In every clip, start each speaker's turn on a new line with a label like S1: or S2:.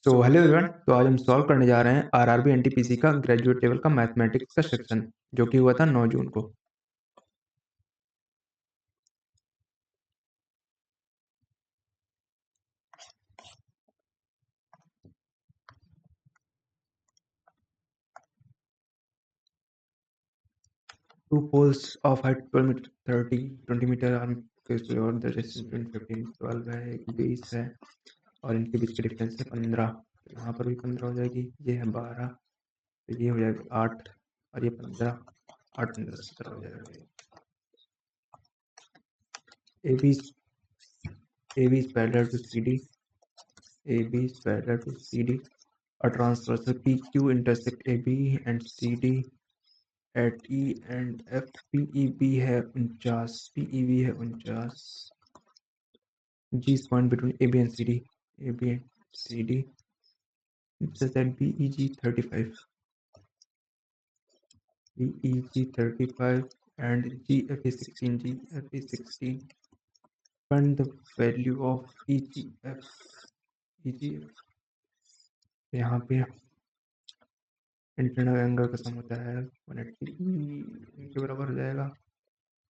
S1: So hello everyone. तो आज हम सॉल्व करने जा रहे हैं आरआरबी एनटीपीसी का ग्रेजुएट लेवल का मैथमेटिक्स का सेक्शन जो कि हुआ था 9 जून को। Two poles of height 12 metre 20 metre arm और द डिस्टेंस between 15 12 है, एक 20 है और इनके बीच की डिफरेंस है 15। तो यहाँ पर भी 15 हो जाएगी, ये है 12, तो ये हो जाएगा 8 और ये 15, 8 15 17 हो जाएगा। AB is parallel to CD. AB is parallel to CD. A transversal PQ intersect AB and CD at E and F. PEB है 49, PEB है 49. G is point between AB and CD. AB and CD. It says that BEG 35. BEG 35 and GF is 16. GF is 16. Find the value of EGF. EGF यहाँ पे internal angle का सम होता है 180 के बराबर हो जाएगा।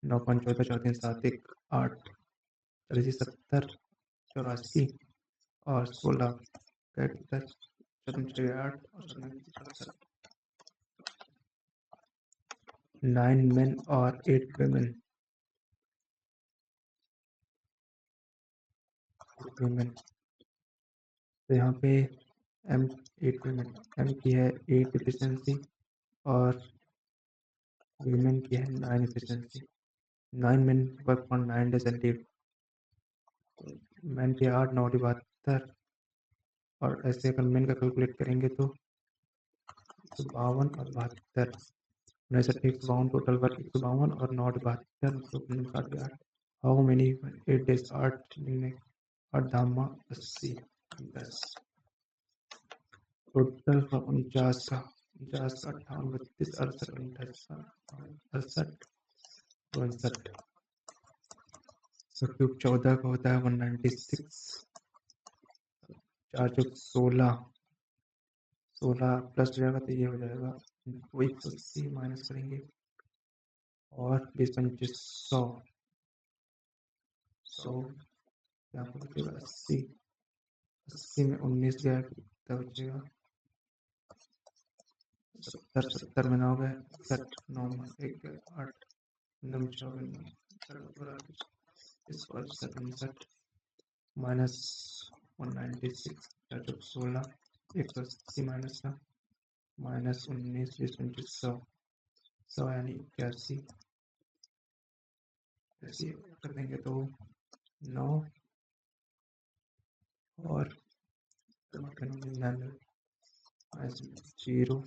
S1: 9 5 14 4 3 7 1 8 40 70 84 और 16 का 10 4 8 और 7 9 men और 8 women। तो यहाँ पे M 8 women, M की है 8 efficiency और women की है 9 efficiency। 9 men work on 9 days and leave। Man की 8 9 72 और ऐसे अगर मेन का कैलकुलेट करेंगे तो 152 और 72 69 152 टोटल वर्क 152 और 9 72 हाउ मेनी 8 डेज 8 8 धामा 80 10 टोटल 49 का 50 58 32 68 29 68 62 क्यूब 14 का होता है 196 4 चौक 16 प्लस हो जाएगा तो ये हो जाएगा 180 माइनस करेंगे और 20 25 100 यहाँ पर बचेगा 80 80 में 19 गया कितना बचेगा 70 में 9 गए 61 9 में 1 गया 8 9 54 67 माइनस 196 4 16 180 माइनस का माइनस 19 20 25 100 यानी 81 ऐसे कर देंगे तो 9 और 99 0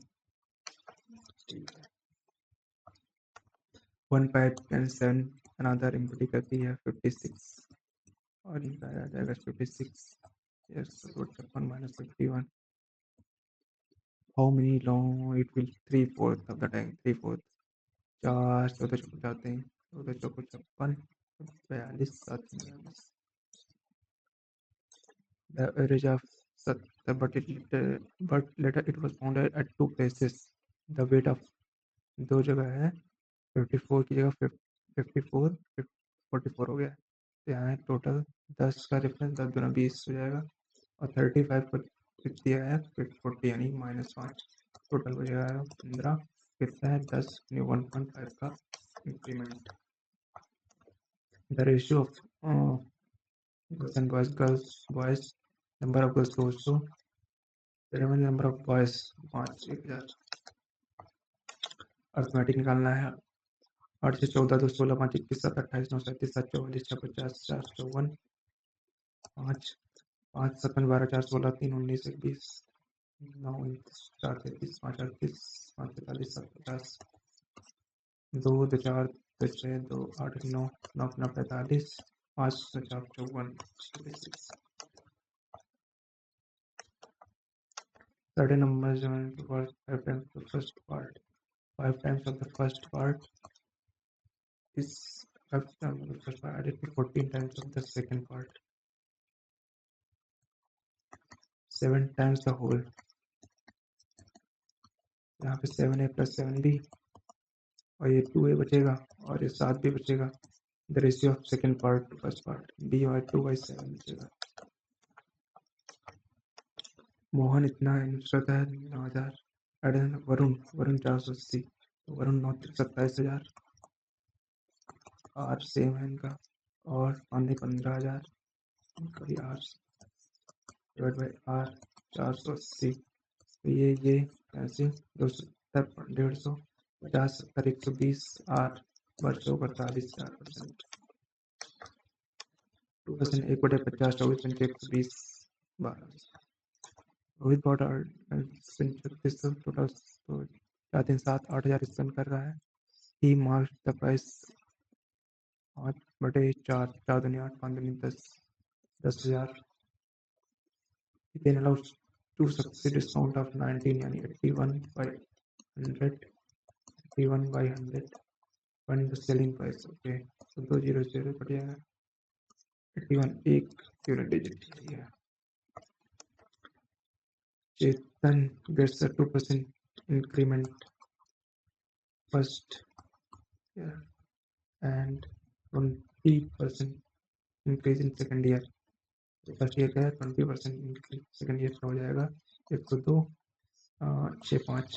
S1: 1 pipe can seven another empty करती है 56 और इनका आ जाएगा 56 yes 56 minus 51 how many long it will 3/4 of the time 3/4 4 14 चौको जाते हैं 14 चौको 56 42 7 42 the average of 70 but later it was found at 2 places the weight of 2 जगह है 54 की जगह 54 44 हो गया। तो यहाँ टोटल 10 का डिफरेंस 10 गुना 20 हो जाएगा और 35 को दिया है 40 यानी -5 टोटल हो जाएगा 15 कितना है 10 1.5 का increment. The ratio of girls and boys number of girls 200 number of boys 5 1000। Arithmetic निकालना है 8 से 14 2 16 5 21 7 28 9 37 7 44 6 50 4 54 5 5 7 12 4 16 3 19 21 9 4 33 5 38 5 43 7 50 2 2 4 2 6 2 8 9 9 9 45 5 4 54 certain numbers for 5 times the first part 5 times of the first part is 5 times of the first part added to 14 times of the second part 7 times the whole, यहाँ पे 7a plus 7b और ये 2a बचेगा और ये 7b बचेगा। The ratio of second part two first part b/2/7 बचेगा। मोहन इतना इन्वेस्ट है 9,000। वरुण 480, वरुण 27,000। आर सेम है इनका और 15,000 कभी आर डिवाइड बाई आर 480। तो ये कैसे 270 150 50 70 120 आर वर्षों 48%। 2% 1/50 24 120 12। रोहित बॉट 3600 टोटल, तो 437 8,000 स्पेंड कर रहा है। ही मार्क्स द प्राइस 5/4 4 दूनी 8 5 दूनी 10 10,000। then allows to succeed discount of 19 यानी 81/100 81/100 when the selling price। Okay तो 200 कट जाएगा। 81 एक यूनिट डिजिट है। चेतन gets a 2% increment first year and 20% increase in second year। First year का है 20% इंक्रीज, सेकेंड ईयर का हो जाएगा 102 65।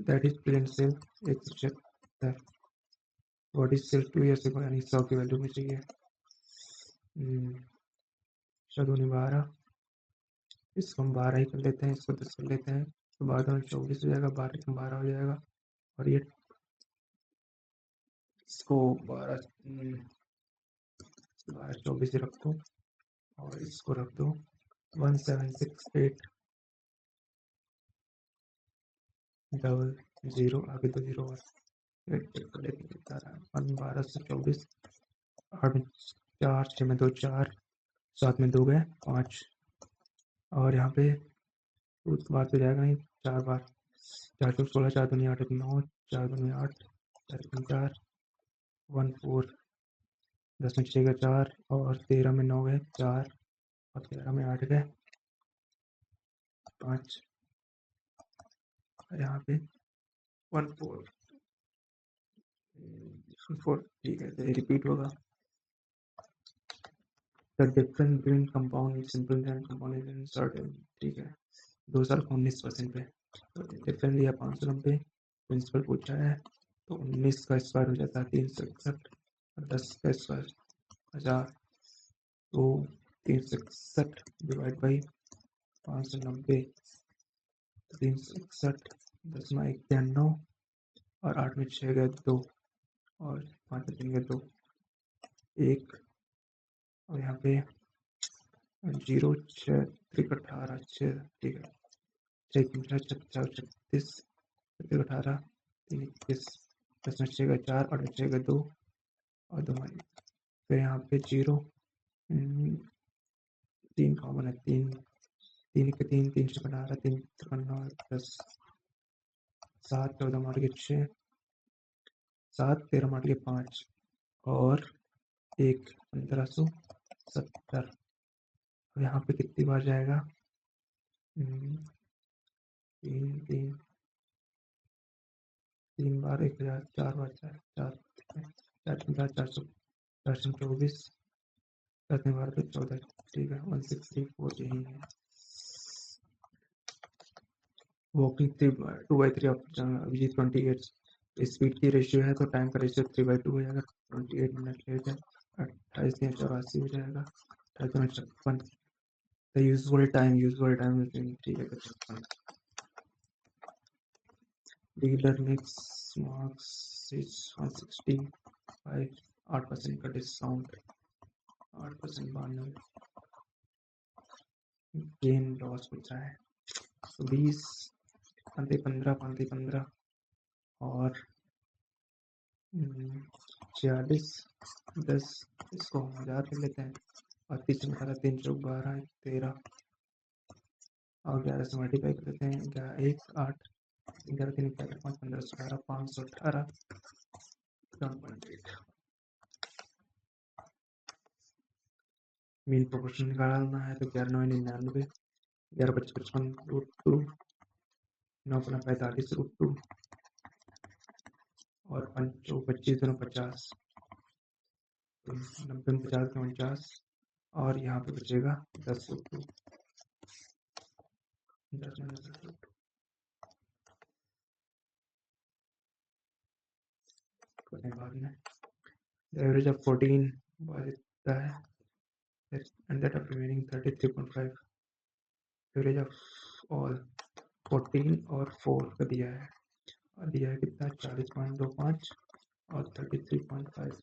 S1: That is present sale 176। What is sale 2 years ago, यानी 100 की वैल्यू में चाहिए। 12, इसको हम 12 ही कर लेते हैं, इसको 10 कर लेते हैं, तो 12 में 24 हो जाएगा, 12 में 12 हो जाएगा। और ये इसको 12 24 रख दो और इसको रख दो 176800, आगे तो 0 और 12 से 24 8 में 4 6 में 2 4 7 में 2 गए 5 और यहाँ पे उसके बाद तो जाएगा नहीं 4 बार 4 चौक 16 4 दूनी 8 9 4 दूनी 8 4 4 1 4 10 में 6 गए 4 और 13 में 9 गए 4 और 13 में 8 गए 5 यहाँ पे 1 4 ठीक है, तो ये रिपीट होगा। The difference between compound simple and compound in certain, ठीक है 2 साल का 19% पे, तो डिफरेंस लिया 590, प्रिंसिपल पूछा है तो 19 का स्क्वायर हो जाता है 361 और 10 का स्क्वायर 1000, तो 361 डिवाइड बाई 590, 361 10 में 1 9 और 8 में 6 गए 2 और 5 में 3 गए 2 1 और यहाँ पे 0 6 3 18 6, ठीक है 6 36 18 3 21 10 में 6 गए 4 8 में 6 गए 2 और 2 में फिर यहाँ पे 0 3 कॉमन है 3 3 के 3 3 से 18 3 9 10 7 14 मार के 6 7 13 मार के 5 और 1 1570। अब यहाँ पे कितनी बार जाएगा 3 बार 1000 4 बार 4 4 4 424 7 बार तो 14, ठीक है 1634 यही है। वॉकिंग 2/3 ऑफ अभिजीत 28, स्पीड की रेशियो है तो टाइम का रेशियो 3/2 हो जाएगा 28 मिनट लेट है 28 या 84 हो जाएगा 58 56। द यूजुअल टाइम ठीक है 56। डीलर मिक्स मार्क्स 165 8% का डिस्काउंट 8% 92 गेन लॉस बचा है 20 15 और 46 10, इसको हम 1000 कर लेते हैं और 30 में 3 चौक 12 13 और 11 से मल्टीप्लाई कर देते हैं 1 8 11 3 5 15 18 518 1.8। मीन प्रोपोर्शन निकालना है तो 11/9 = 99, 11/55 √2, 9×45 √2 और 5×25 दोनों 50, तो 90 में 50 और यहाँ पे बचेगा 10/2, 10 - 10 बाद में एवरेज ऑफ 14 देता है and that of remaining 33.5, average of all 14 और 4 का दिया है और दिया है कितना 40.25 और 33.5,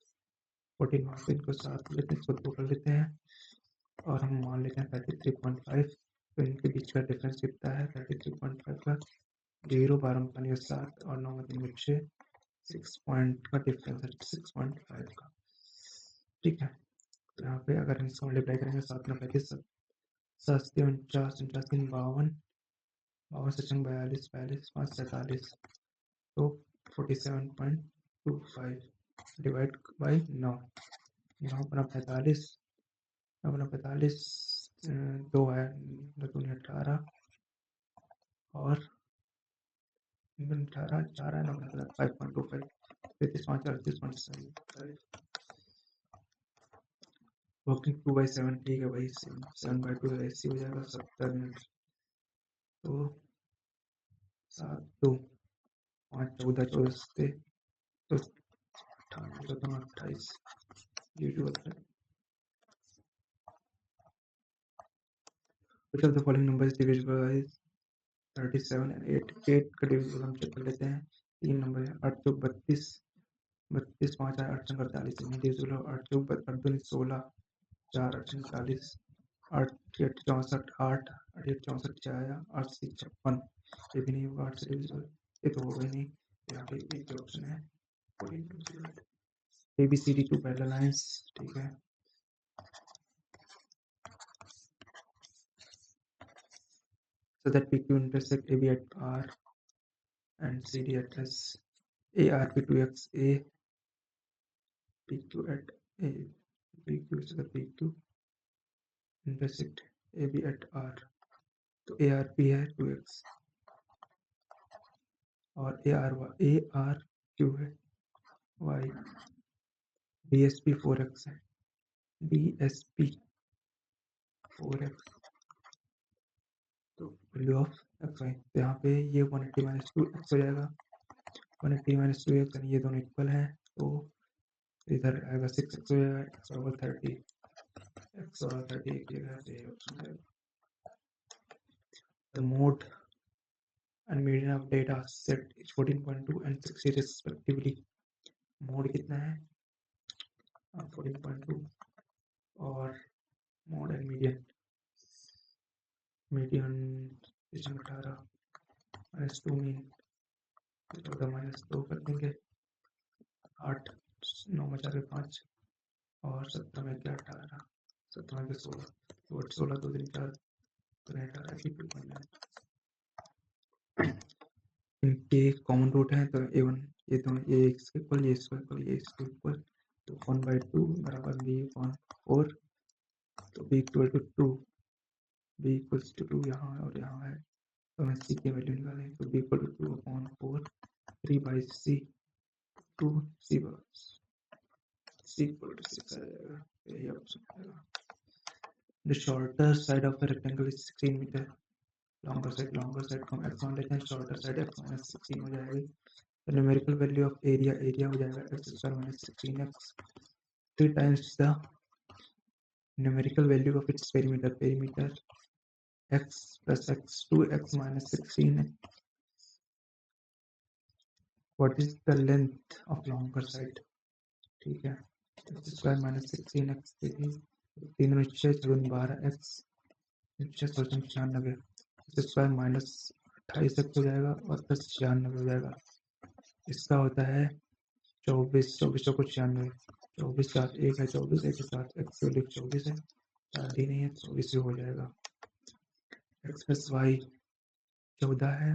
S1: 14 मार्क्स इनको साथ लेते हैं, इसको 2 कर लेते हैं और हम मान लेते हैं 33.5, तो इनके बीच का डिफरेंस कितना है 33.5 का 0, 12 में 7 और 9 में 3 6, 6 पॉइंट का डिफरेंस है 6.5 का। ठीक है, तो यहाँ पे अगर हम इसको मल्टीप्लाई करेंगे 7 में 35, 7 × 49, 49 × 52, 52 से 42, 42 5 47, तो 47.25 डिवाइड बाई 9, 9×45, 9×45 2 है, 2 × 18 और 18 4 है, 5.25, 33.5 38.75, वर्किंग 2/7, ठीक है भाई, 7/2 ऐसे हो जाएगा 70 मिनट, तो 7 2 5 14 14 से तो 28 which of the following numbers is divisible by 37 and 8, 8 का डिविजिबल हम चेक कर लेते हैं, 3 नंबर है 8 चौक 32, 32 5 8 8 48 नहीं डिविजिबल, 8 चौक 8 दूनी 16, 4 8 48, 8 8 64, 8 8 64 6 8 6 56, ये भी नहीं होगा 8 से डिविजिबल, ये तो होगा ही नहीं, यहाँ पे एक जो ऑप्शन है ABCD 2 पैरेलल लाइंस, ठीक है। So that PQ intersect AB at R and CD at S, AR P2X A, PQ at A, PQ so the PQ intersect AB at R, तो ARP है 2x और ARQ है y, DSP 4x है, DSP 4x, तो value of xy, तो यहाँ पे ये 180 - 2x हो जाएगा, 180 - 2x यानी ये दोनों इक्वल है, तो इधर आएगा 6x हो जाएगा, x बराबर 30, x बराबर 30 एक जगह पे ऑप्शन है। The mode and median of data set is 14.2 and 60 respectively. Mode कितना है 14.2 और mode and median, median 18 -2 mean 14 - 2 कर देंगे, 8 9 में 4 5 और 17 में 18, 17 में 16, 16 2 3 4 18 की 2.9, इनके कॉमन रूट है तो a1 ये दोनों ये इसके इक्वल, ये इसके इक्वल, ये इसके इक्वल, तो 1/2 बराबर b/4, तो b equal to 2, b equals to 2 यहाँ है और यहाँ है, तो हमें c की वैल्यू निकालें, तो b equal to 2/4 3/c, 2 c equal to 6 आ जाएगा, यही ऑप्शन आएगा। The shorter side of a rectangle is 16 meter, longer side को हम x मान लेते हैं, shorter side x - 16 हो जाएगी, the numerical value of area हो जाएगा x² - 16x, 3 times the numerical value of its perimeter x plus x2 x minus 16, what is the length of longer side, ठीक है, x² - 16x, 3 में 6 4 12 x 6 16 96, x² minus 28x हो जाएगा और plus 96 हो जाएगा, इसका होता है 24 24 चौको 96, 24 4 1 है 24 1 के साथ x की वैल्यू 24 है, 4 दी नहीं है 24 हो जाएगा, x प्लस y 14 है,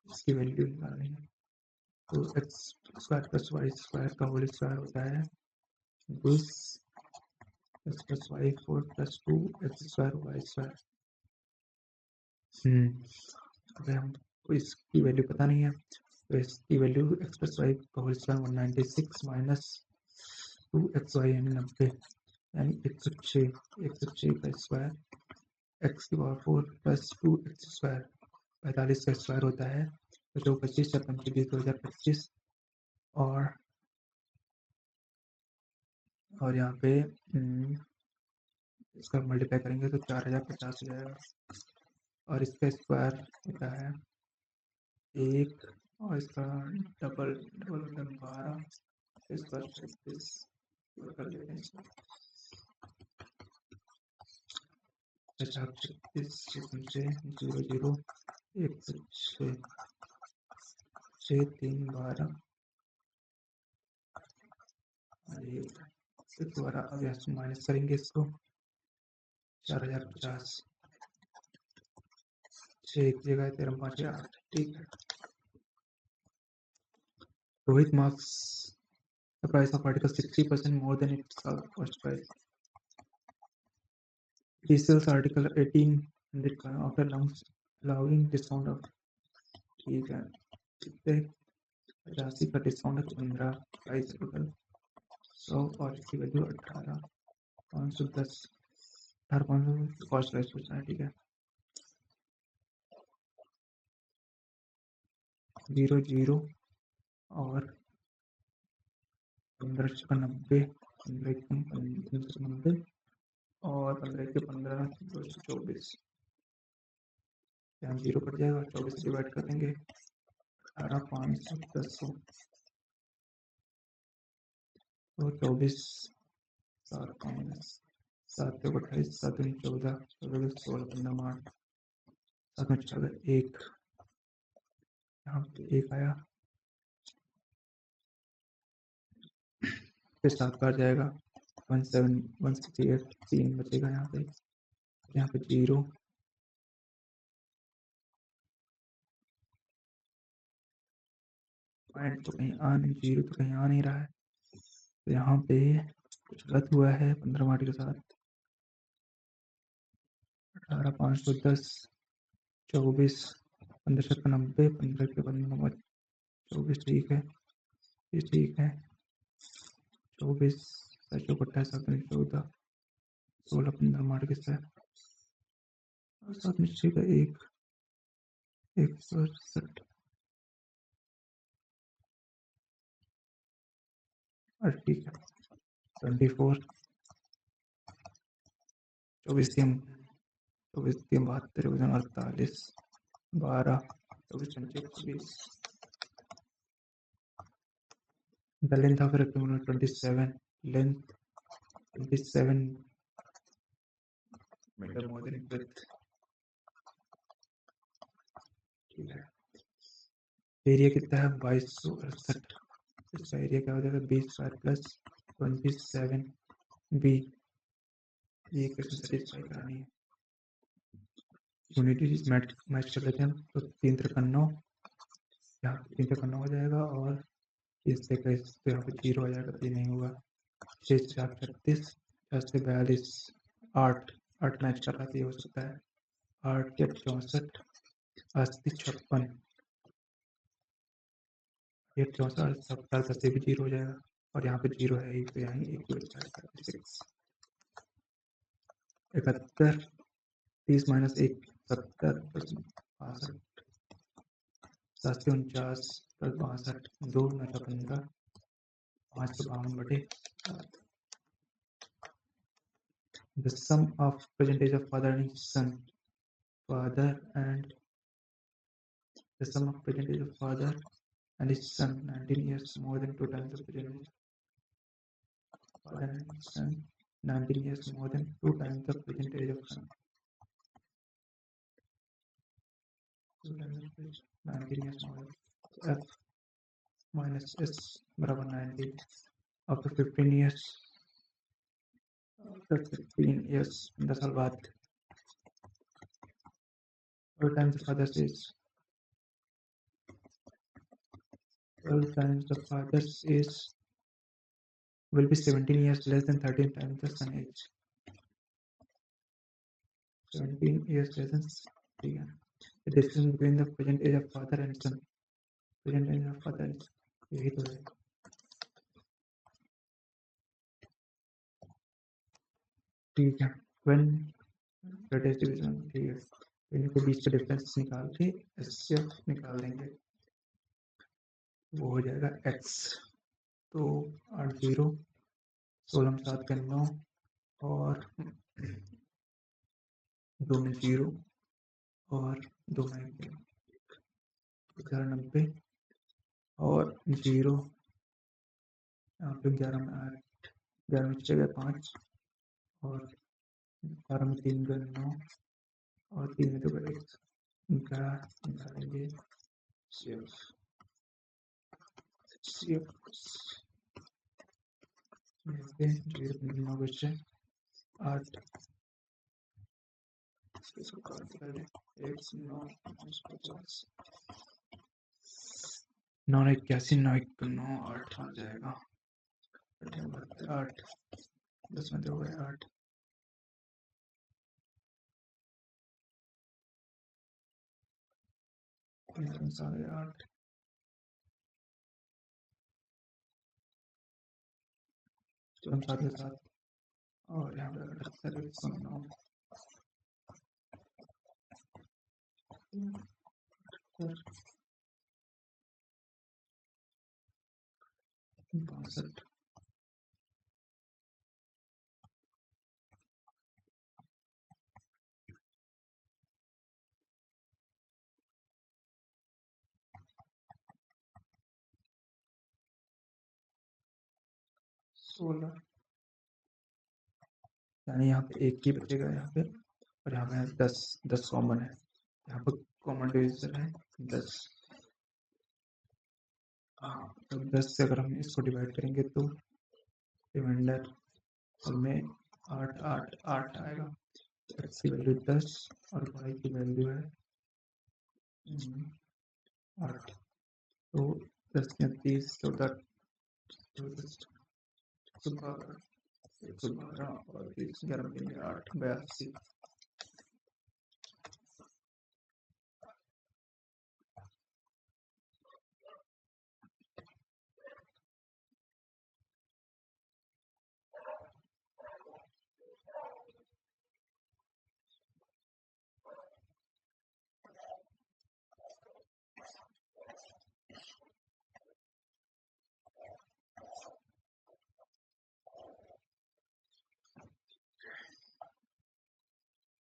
S1: इसकी वैल्यू निकालनी है, तो x² + y² का होल स्क्वायर होता है 20 x plus y4 plus 2x square y square। अगर हमको इसकी वैल्यू पता नहीं है तो इसकी वैल्यू x plus y का होल स्क्वायर 196 माइनस 2xy यानी 90 यानी 106 का स्क्वायर x की पावर 4 प्लस 2x स्क्वायर 45 का स्क्वायर होता है तो 25 या 25 2025 और यहाँ पे इसका मल्टीप्लाई करेंगे तो 4050 हो जाएगा और इसका स्क्वायर होता है 1 और इसका डबल डबल होता है 12 स्क्वायर 36 कर लेते हैं इसको 36 0 0 106 6 3 12 दोबारा अब यहाँ से माइनस करेंगे इसको 4050 6 एक जगह 13 5 8 ठीक है। Rohit marks the price of article 60% more than its cost price. He sells article 1800 after allowing discount of ठीक है कितने 85 का डिस्काउंट है 15 प्राइस टोटल 100 और इसकी वैल्यू 18 510 18 500 कॉस्ट प्राइस पूछना है ठीक है 0 0 और 15 का 90 15 का 90 और 15 के 15 224 यहाँ 0 कट जाएगा 24 डिवाइड कर देंगे 18 500 10 तो 24 7 माइनस 7 28 7 14 14 16 15 8 7 में 4 1 यहाँ पे 1 आया फिर 7 काट जाएगा 168 3 बचेगा यहाँ पे 0 पॉइंट तो कहीं आ नहीं 0 तो कहीं आ नहीं रहा है तो यहाँ पे कुछ गलत हुआ है 15 मार्ट के साथ 18 510 24 15 का 90 15 के 15 24 ठीक है ये ठीक है 24 28 7 14 16 15 मार्ट के साथ और 7 में 6 का 1 168 और ठीक है 24 24 3 72 48 12 24 25 The length of a rectangle 27 length 27 meter more than width ठीक है एरिया कितना है 2268 इसका एरिया क्या हो जाएगा 20 स्क्वायर प्लस 27 बी ये क्वेश्चन सेटिस्फाई करानी है यूनिटी मैच कर लेते हैं तो 3 3 9 यहाँ 3 3 9 हो जाएगा और इससे तो यहाँ पे 0 आ जाएगा तो ये नहीं होगा 6 4 36 4 से 42 8 8 मैच कर रहा था ये हो सकता है 8 या 64 80 56 ये 64 70 10 से भी 0 हो जाएगा और यहाँ पे 0 है ही तो यहाँ एक ही बचता है 36 71 30 माइनस 1 70 प्लस 62 7 से 49 प्लस 62 2 9 15 552 बटे 7 The sum of percentage of father and son and the sum of percentage of father and his son 19 years more than 2 times the percentage father and son 19 years more than 2 times the percentage of son 19 years more than f minus s बराबर 19 after 15 years after 15 years 10 साल बाद 12 times the father's age 12 times the father's age will be 17 years less than 13 times the son age 17 years presence, ठीक है। The distance between the present age of father and son, present age of father and son, यही तो है। ठीक है, when greatest division, ठीक है, इनके बीच का डिफरेंस निकाल के एचसीएफ निकाल देंगे, वो हो जाएगा x। तो 8 0, 16 7 का 9 और 2 में 0 और 2 में 1190 और 0, यहाँ पे 11 में 8, 11 में 6 गए 5 और 12 में 3 गए 9 और 3 में 2 गए 1, इनका निकालेंगे CF यहाँ पे 0.9 बचे 8, इसको काट कर दें 1 9 50, 9 81 9 9 8 आ जाएगा 8 10 में 2 गए 8, 8 7 7 और यहाँ पे 78 109 62 16, यानी यहाँ पे एक ही बचेगा यहाँ पे, और यहाँ पे 10 कॉमन है, यहाँ पर कॉमन डिविजन है 10। हाँ, तो 10 से अगर हम इसको डिवाइड करेंगे तो रिमाइंडर में 8 8 8 आएगा। x की वैल्यू 10 और y की वैल्यू है 8। तो 10 में 30, 14 112 और 30 11 में 8 82।